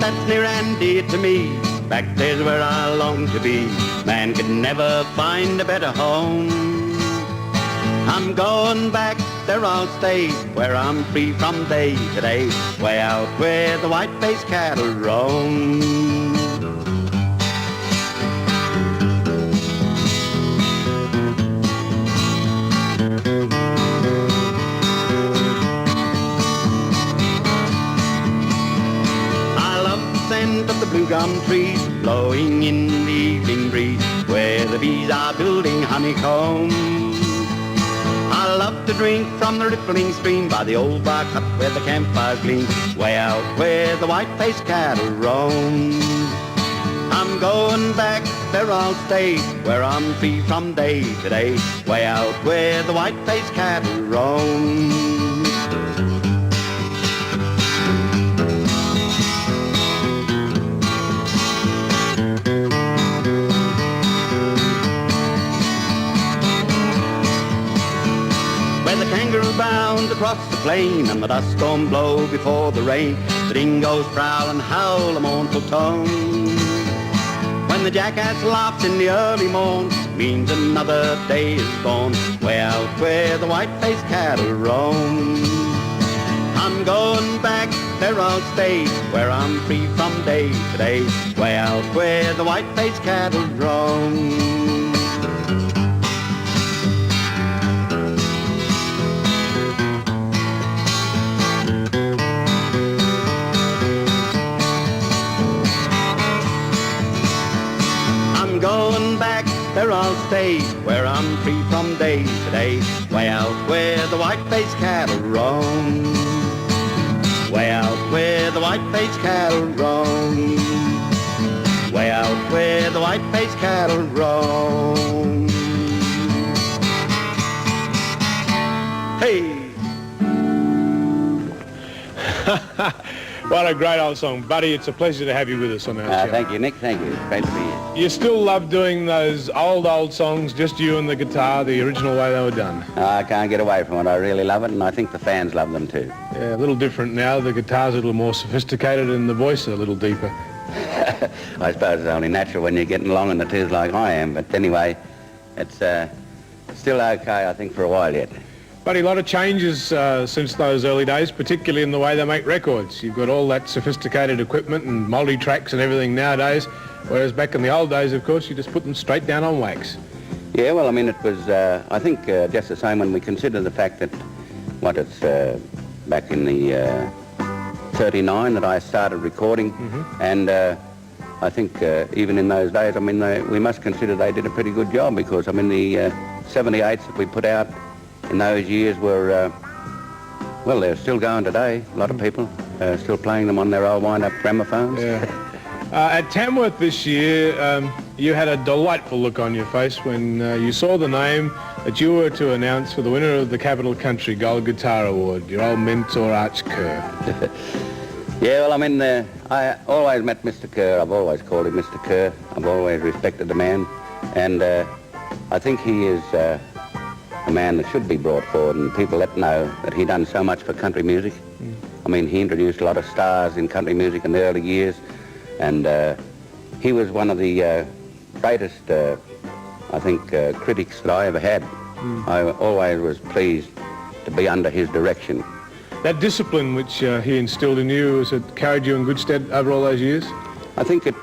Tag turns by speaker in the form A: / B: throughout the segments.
A: that's near and dear to me. Back there's where I long to be. Man could never find a better home. I'm going back, there I'll stay, where I'm free from day to day, way out where the white-faced cattle roam. I love the scent of the blue gum trees, blowing in the evening breeze, where the bees are building honeycomb. I love to drink from the rippling stream by the old bar hut where the campfires gleam, way out where the white-faced cattle roam. I'm going back, there I'll stay, where I'm free from day to day, way out where the white-faced cattle roam. The kangaroo bounds across the plain, and the dust storm blow before the rain. The dingoes prowl and howl a mournful tone. When the jackass laughs in the early morn, means another day is gone, way out where the white-faced cattle roam. I'm going back, there I'll stay, where I'm free from day to day, way out where the white-faced cattle roam. Going back, there I'll stay, where I'm free from day to day, way out where the white-faced cattle roam. Way out where the white-faced cattle roam. Way out where the white-faced cattle roam. Hey!
B: What a great old song. Buddy, it's a pleasure to have you with us on our show.
A: Thank you, Nick. Thank you. It's great to be here.
B: You still love doing those old songs, just you and the guitar, the original way they were done?
A: I can't get away from it. I really love it, and I think the fans love them too.
B: Yeah, a little different now. The guitar's a little more sophisticated and the voice a little deeper.
A: I suppose it's only natural when you're getting long in the tooth like I am, but anyway, it's still okay, I think, for a while yet.
B: Buddy, a lot of changes since those early days, particularly in the way they make records. You've got all that sophisticated equipment and multi-tracks and everything nowadays, whereas back in the old days, of course, you just put them straight down on wax.
A: Yeah, well, I mean, it was, I think, just the same when we consider the fact that, back in the 39 that I started recording, and I think even in those days, I mean, we must consider they did a pretty good job, because, I mean, the 78s that we put out in those years were, well, they're still going today. A lot of people still playing them on their old wind-up gramophones.
B: Yeah. At Tamworth this year, you had a delightful look on your face when you saw the name that you were to announce for the winner of the Capital Country Gold Guitar Award, your old mentor, Arch Kerr.
A: Yeah, well, I mean, I always met Mr. Kerr. I've always called him Mr. Kerr. I've always respected the man, and I think he is a man that should be brought forward, and people let know that he done so much for country music. I mean, he introduced a lot of stars in country music in the early years, and he was one of the greatest, I think, critics that I ever had. I always was pleased to be under his direction.
B: That discipline which he instilled in you, has it carried you in good stead over all those years?
A: I think it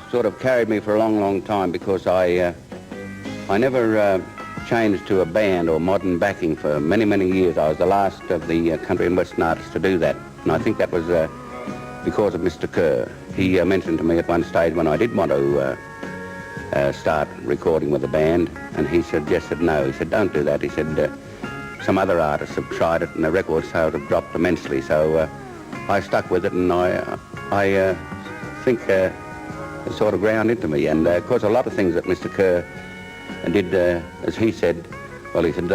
A: sort of carried me for a long, long time, because I never changed to a band or modern backing for many, many years. I was the last of the country and western artists to do that, and I think that was because of Mr. Kerr. He mentioned to me at one stage when I did want to start recording with a band, and he suggested no. He said, don't do that. He said, some other artists have tried it and the record sales have dropped immensely, so I stuck with it, and I think it sort of ground into me. And of course, a lot of things that Mr. Kerr did, as he said, well, he said,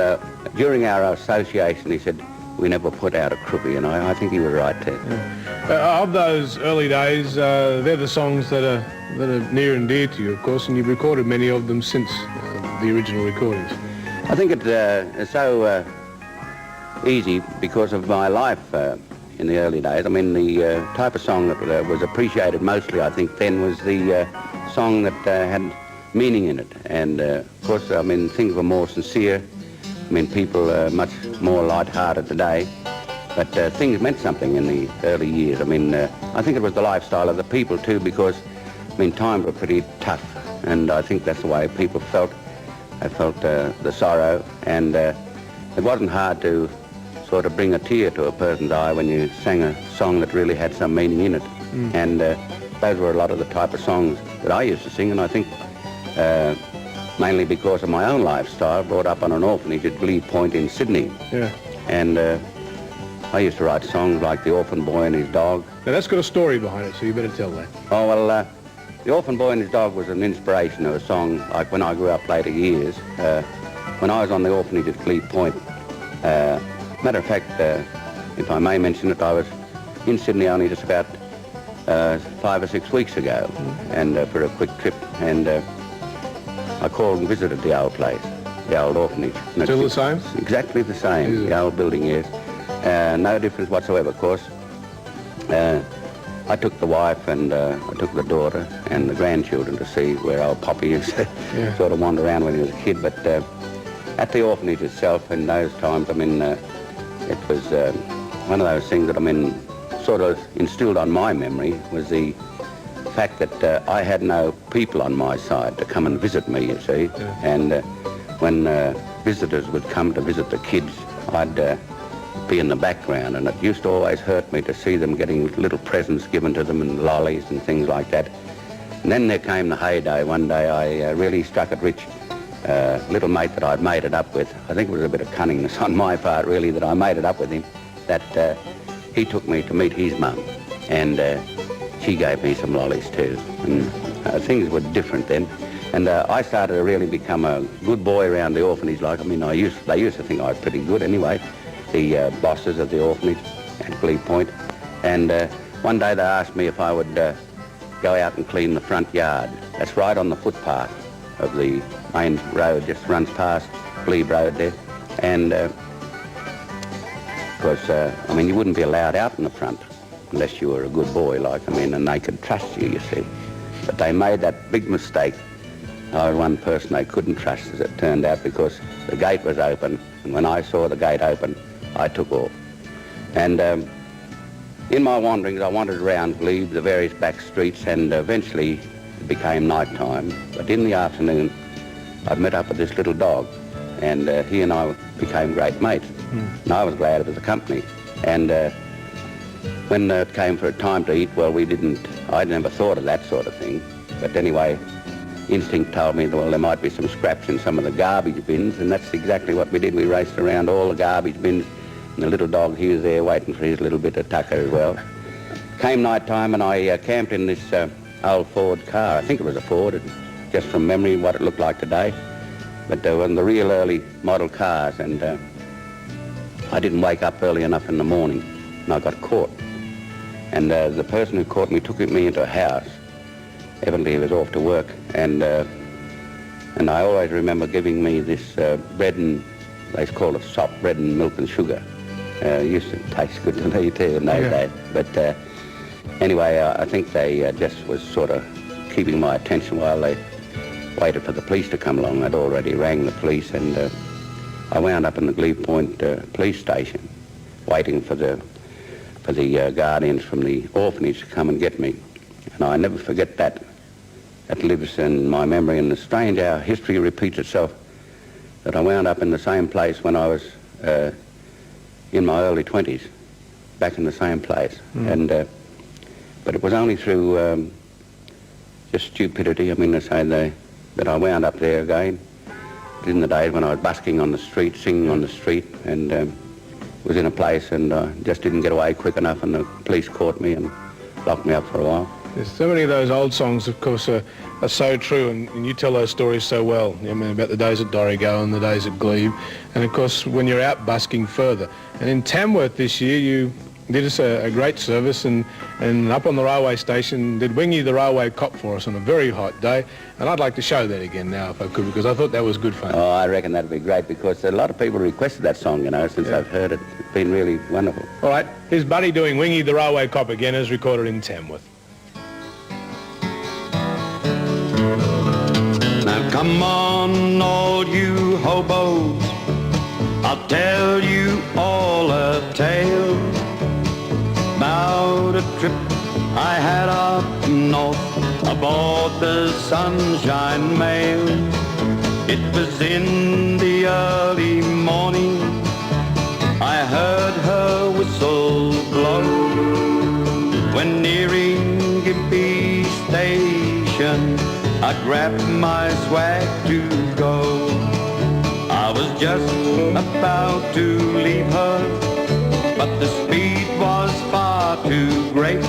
A: during our association, he said, we never put out a croupie, and I think he was right too.
B: Of those early days, they're the songs that are near and dear to you, of course, and you've recorded many of them since the original recordings.
A: I think it's so easy because of my life in the early days. I mean, the type of song that was appreciated mostly, I think, then was the song that had meaning in it. And, of course, I mean, things were more sincere. I mean, people are much more light-hearted today. But things meant something in the early years. I mean, I think it was the lifestyle of the people, too, because, I mean, times were pretty tough. And I think that's the way people felt. I felt the sorrow. And it wasn't hard to sort of bring a tear to a person's eye when you sang a song that really had some meaning in it. And those were a lot of the type of songs that I used to sing. And I think mainly because of my own lifestyle, brought up on an orphanage at Glebe Point in Sydney.
B: Yeah.
A: And I used to write songs like The Orphan Boy and His Dog.
B: Now, that's got a story behind it, so you better tell that.
A: Oh, well, The Orphan Boy and His Dog was an inspiration of a song like when I grew up later years. When I was on the orphanage at Glebe Point, matter of fact, if I may mention it, I was in Sydney only just about 5 or 6 weeks ago, and for a quick trip, and I called and visited the old place, the old orphanage.
B: Still the same?
A: Exactly the same, the old building is. No difference whatsoever, of course. I took the wife and I took the daughter and the grandchildren to see where old Poppy used to sort of wander around when he was a kid. But at the orphanage itself in those times, I mean, it was one of those things that, I mean, sort of instilled on my memory was the fact that I had no people on my side to come and visit me, you see. And when visitors would come to visit the kids, I'd be in the background, and it used to always hurt me to see them getting little presents given to them and lollies and things like that. And then there came the heyday. One day I really struck it rich. Little mate that I'd made it up with, I think it was a bit of cunningness on my part really that I made it up with him, that he took me to meet his mum, and she gave me some lollies too. And things were different then. And I started to really become a good boy around the orphanage. Like, I mean, they used to think I was pretty good anyway, the bosses of the orphanage at Glebe Point. And one day they asked me if I would go out and clean the front yard. That's right on the footpath of the main road, just runs past Glebe Road there. And because, I mean, you wouldn't be allowed out in the front unless you were a good boy, like, I mean, and they could trust you, you see. But they made that big mistake. I was one person they couldn't trust, as it turned out, because the gate was open, and when I saw the gate open, I took off. And in my wanderings, I wandered around Glebe, the various back streets, and eventually it became night time. But in the afternoon, I met up with this little dog, and he and I became great mates. And I was glad of his company. And when it came for a time to eat, well, I'd never thought of that sort of thing. But anyway, instinct told me, well, there might be some scraps in some of the garbage bins, and that's exactly what we did. We raced around all the garbage bins, and the little dog, he was there waiting for his little bit of tucker as well. Came night time, and I camped in this old Ford car. I think it was a Ford, just from memory what it looked like today. But they were the real early model cars, and I didn't wake up early enough in the morning, and I got caught. And the person who caught me took me into a house. Evidently he was off to work, and I always remember giving me this bread and, they call it sop, bread and milk and sugar. It used to taste good to me too in those days. But anyway, I think they just was sort of keeping my attention while they waited for the police to come along. I'd already rang the police, and I wound up in the Glebe Point police station, waiting for the guardians from the orphanage to come and get me. And I never forget that. That lives in my memory, and it's strange how history repeats itself, that I wound up in the same place when I was in my early 20s, back in the same place. And but it was only through just stupidity, I mean to say, that I wound up there again. In the days when I was busking on the street, singing on the street, and was in a place and just didn't get away quick enough, and the police caught me and locked me up for a while.
B: There's so many of those old songs, of course, are so true, and you tell those stories so well. I mean, about the days at Dorrigo and the days at Glebe, and of course when you're out busking further. And in Tamworth this year, you did us a great service, and up on the railway station did Wingie the Railway Cop for us on a very hot day. And I'd like to show that again now if I could, because I thought that was good fun.
A: Oh, I reckon that'd be great, because a lot of people requested that song, you know, since I've heard it. It's been really wonderful.
B: All right, here's Buddy doing Wingie the Railway Cop again, as recorded in Tamworth.
C: Now come on, all you hobos, I'll tell you all a tale about a trip I had up north aboard the Sunshine Mail. It was in the early morning, I heard her whistle blow. When nearing Gimpy Station, I grabbed my swag to go. I was just about to leave her, but the speed was far too great.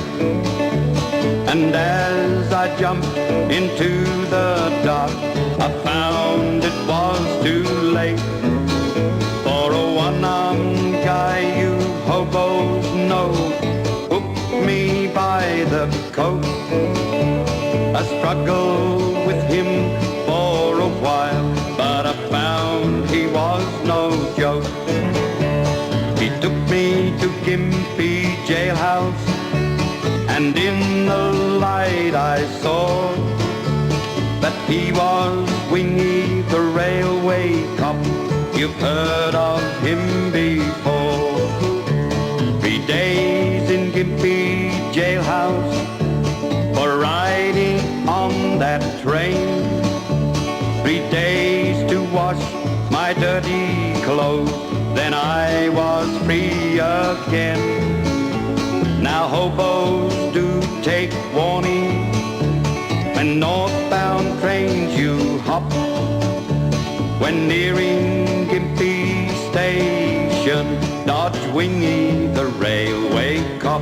C: And as I jumped into the dark, I found it was too late. For a one-armed guy, you hobos know, hooked me by the coat. I struggled with him for a while, but I found he was no joke. He took me to Gimpy jailhouse, and in the light I saw that he was Wingie the Railway Cop. You've heard of him before. 3 days in Gimpy jailhouse for riding on that train. 3 days to wash my dirty clothes, then I was free again. Now hobos do take warning when northbound trains you hop. When nearing Gimpy Station, dodge Wingie the Railway Cop.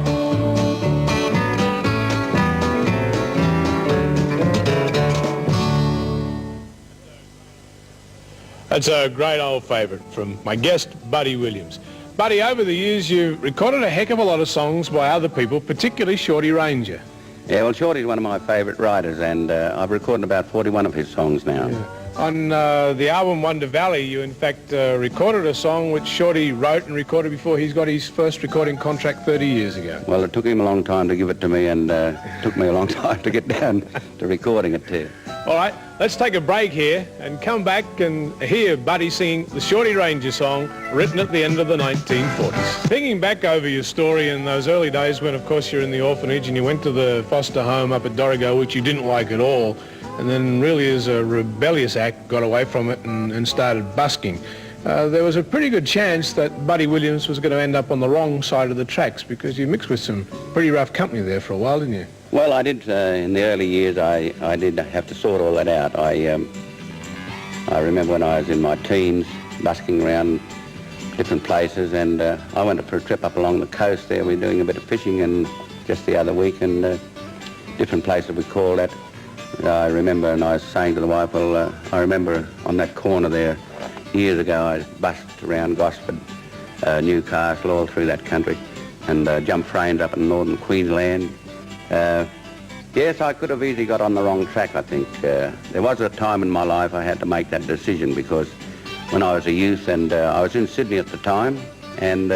B: That's a great old favourite from my guest, Buddy Williams. Buddy, over the years you've recorded a heck of a lot of songs by other people, particularly Shorty Ranger.
A: Yeah, well, Shorty's one of my favourite writers, and I've recorded about 41 of his songs now.
B: Yeah. On the album Wonder Valley, you in fact recorded a song which Shorty wrote and recorded before he's got his first recording contract 30 years ago.
A: Well, it took him a long time to give it to me, and it took me a long time to get down to recording it too.
B: All right, let's take a break here and come back and hear Buddy singing the Shorty Ranger song written at the end of the 1940s. Thinking back over your story in those early days when, of course, you're in the orphanage and you went to the foster home up at Dorrigo, which you didn't like at all, and then really as a rebellious act got away from it and started busking. There was a pretty good chance that Buddy Williams was going to end up on the wrong side of the tracks, because you mixed with some pretty rough company there for a while, didn't you?
A: Well, I did, in the early years, I did have to sort all that out. I remember when I was in my teens, busking around different places, and I went for a trip up along the coast there. We were doing a bit of fishing and just the other week, and different places we called at. I remember, and I was saying to the wife, well, I remember on that corner there, years ago, I busked around Gosford, Newcastle, all through that country, and jumped frames up in northern Queensland. Yes, I could have easily got on the wrong track, I think. There was a time in my life I had to make that decision, because when I was a youth, and I was in Sydney at the time, and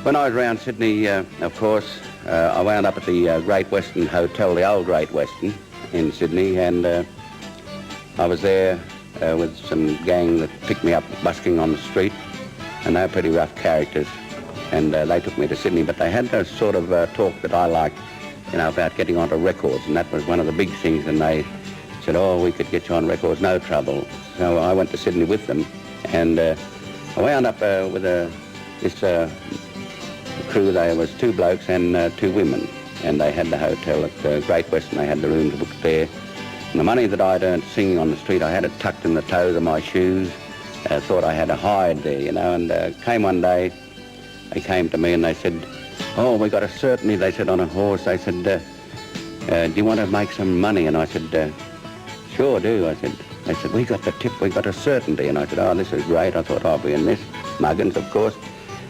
A: when I was around Sydney, of course, I wound up at the Great Western Hotel, the old Great Western in Sydney, and I was there with some gang that picked me up busking on the street, and they were pretty rough characters. And they took me to Sydney, but they had that sort of talk that I liked, you know, about getting onto records, and that was one of the big things, and they said, oh, we could get you on records, no trouble. So I went to Sydney with them, and I wound up with this crew. There was 2 blokes and 2 women, and they had the hotel at the Great Western. They had the rooms booked there, and the money that I'd earned singing on the street, I had it tucked in the toes of my shoes. I thought I had a hide there, you know, and came one day. They came to me and they said, oh, we got a certainty, they said, on a horse. They said, do you want to make some money? And I said, sure do. I said, they said, we got the tip, we got a certainty. And I said, oh, this is great. I thought I'll be in this. Muggins, of course.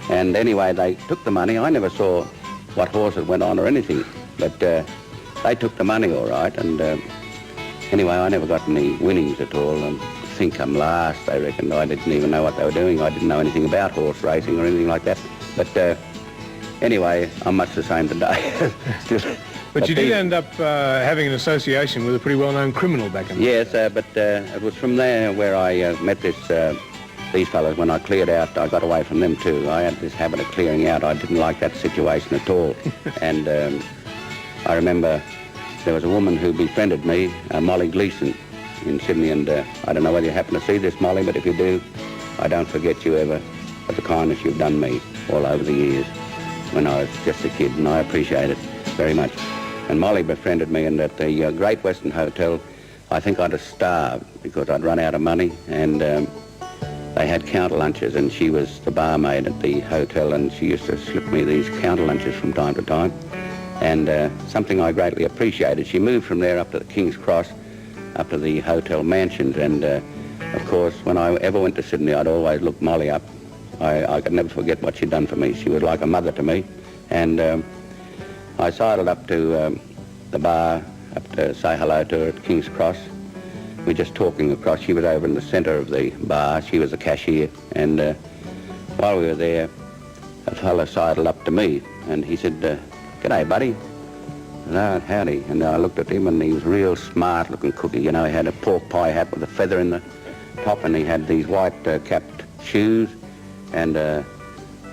A: And anyway, they took the money. I never saw what horses went on or anything, but they took the money all right. And anyway, I never got any winnings at all. And I think I'm last, I reckon. I didn't even know what they were doing. I didn't know anything about horse racing or anything like that. But anyway, I'm much the same today.
B: But you did end up having an association with a pretty well-known criminal back in the day.
A: Yes, but it was from there where I met these fellows. When I cleared out, I got away from them too. I had this habit of clearing out. I didn't like that situation at all. And I remember there was a woman who befriended me, Molly Gleeson, in Sydney, and I don't know whether you happen to see this, Molly, but if you do, I don't forget you ever for the kindness you've done me all over the years when I was just a kid, and I appreciate it very much. And Molly befriended me, and at the Great Western Hotel, I think I'd have starved because I'd run out of money, and they had counter lunches, and she was the barmaid at the hotel, and she used to slip me these counter lunches from time to time, and something I greatly appreciated. She moved from there up to the King's Cross, up to the hotel mansions, and of course, when I ever went to Sydney, I'd always look Molly up. I could never forget what she'd done for me. She was like a mother to me, and I sidled up to the bar, up to say hello to her at King's Cross. We were just talking across. She was over in the centre of the bar. She was the cashier. And while we were there, a fellow sidled up to me, and he said, "G'day, buddy." "No, howdy." And I looked at him, and he was a real smart-looking cookie. You know, he had a pork pie hat with a feather in the top, and he had these white-capped shoes and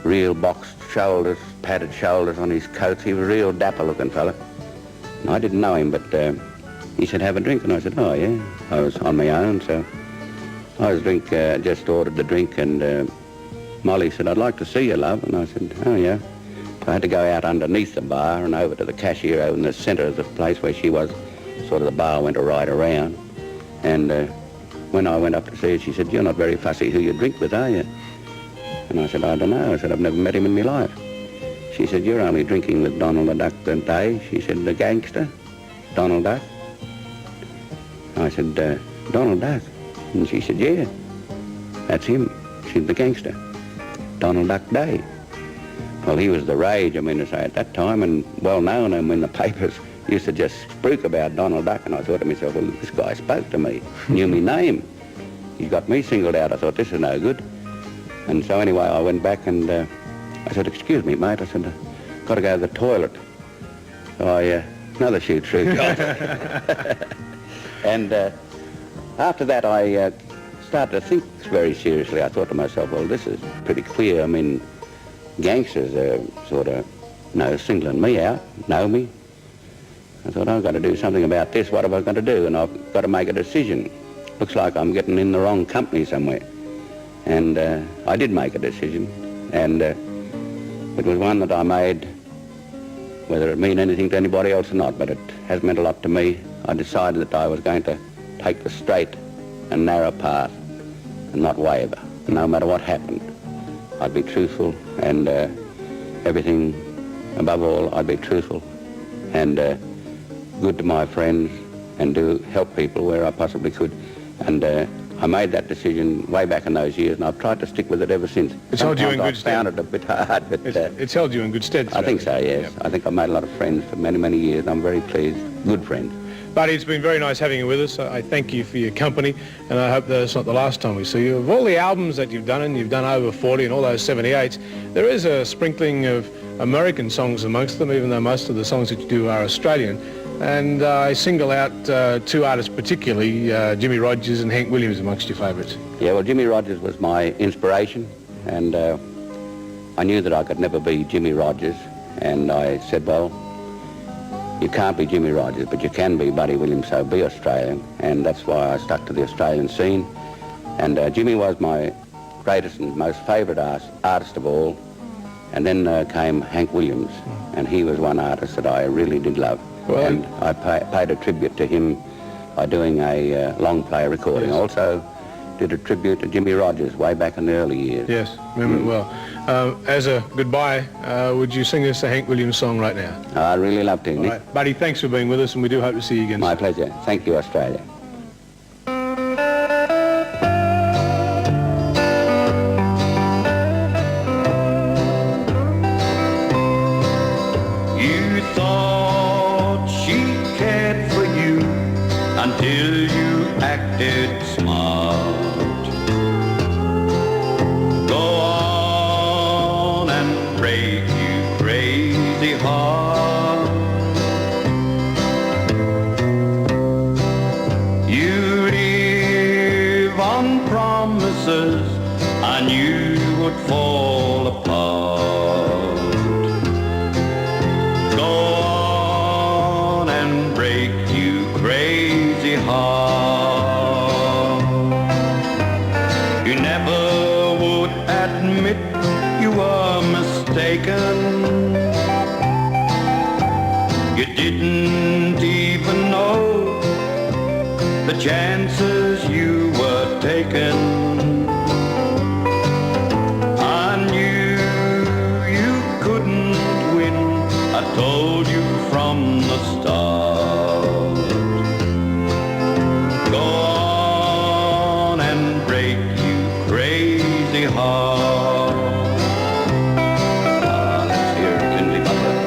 A: real boxed shoulders, padded shoulders on his coats. He was a real dapper-looking fella. And I didn't know him, but he said, "Have a drink?" And I said, "Oh, yeah." I was on my own, so I was just ordered the drink, and Molly said, "I'd like to see you, love." And I said, "Oh, yeah." So I had to go out underneath the bar and over to the cashier over in the centre of the place where she was. Sort of the bar went right around. And when I went up to see her, she said, "You're not very fussy who you drink with, are you?" And I said, "I don't know." I said, "I've never met him in my life." She said, "You're only drinking with Donald the Duck today." She said, "The gangster, Donald Duck." I said, "Donald Duck?" And she said, "Yeah, that's him." She said, "The gangster, Donald Duck Day." Well, he was the rage, I mean to say, at that time, and well known. And when the papers used to just spruik about Donald Duck, and I thought to myself, well, this guy spoke to me, knew me name. He got me singled out. I thought, this is no good. And so anyway, I went back and I said, "Excuse me, mate." I said, "I've got to go to the toilet." So another shoot through job. And after that, I started to think very seriously. I thought to myself, well, this is pretty queer. I mean, gangsters are sort of, singling me out, know me. I thought, I've got to do something about this. What have I got to do? And I've got to make a decision. Looks like I'm getting in the wrong company somewhere. And I did make a decision, and it was one that I made, whether it mean anything to anybody else or not, but it has meant a lot to me. I decided that I was going to take the straight and narrow path and not waver, no matter what happened. I'd be truthful, and everything, above all, I'd be truthful and good to my friends and do help people where I possibly could. And I made that decision way back in those years, and I've tried to stick with it ever since.
B: It's held you in good stead.
A: I found it a bit hard, but
B: it's held you in good stead.
A: I think so, yes. Yep. I think I've made a lot of friends for many, many years, and I'm very pleased. Good friends.
B: Buddy, it's been very nice having you with us. I thank you for your company, and I hope that it's not the last time we see you. Of all the albums that you've done, and you've done over 40 and all those 78s, there is a sprinkling of American songs amongst them, even though most of the songs that you do are Australian. And I single out two artists particularly, Jimmy Rogers and Hank Williams amongst your favourites.
A: Yeah, well, Jimmy Rogers was my inspiration, and I knew that I could never be Jimmy Rogers, and I said, well, you can't be Jimmy Rogers, but you can be Buddy Williams, so be Australian, and that's why I stuck to the Australian scene. And Jimmy was my greatest and most favourite artist of all, and then came Hank Williams, and he was one artist that I really did love. Well, and I paid a tribute to him by doing a long play recording. Yes. Also did a tribute to Jimmy Rogers way back in the early years.
B: Yes, remember it well. As a goodbye, would you sing us a Hank Williams song right now?
A: I'd really love to, Nick.
B: Right. Buddy, thanks for being with us, and we do hope to see you again.
A: My pleasure. Thank you, Australia.
C: break you crazy heart. You live on promises I knew would fall apart. Go on and break you crazy heart. You never would admit you were mistaken. You didn't even know the chances you were taking. I knew you couldn't win. I told you from the start. Go on and break you crazy heart.
A: Let's hear Wingie Butler.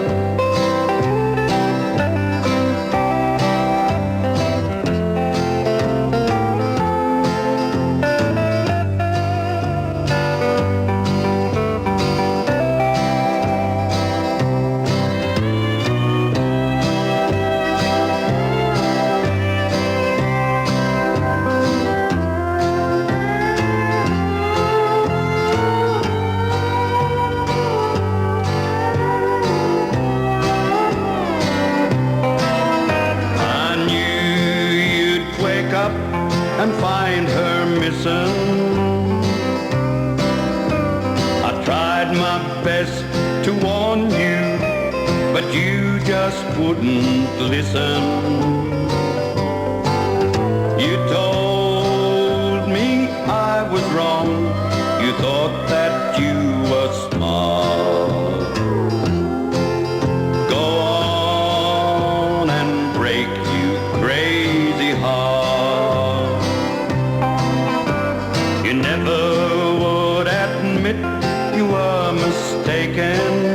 C: And find her missing. I tried my best to warn you, but you just wouldn't listen. You told me I was wrong. You thought that you were smart. Go on and break you crazy heart. You never would admit you were mistaken.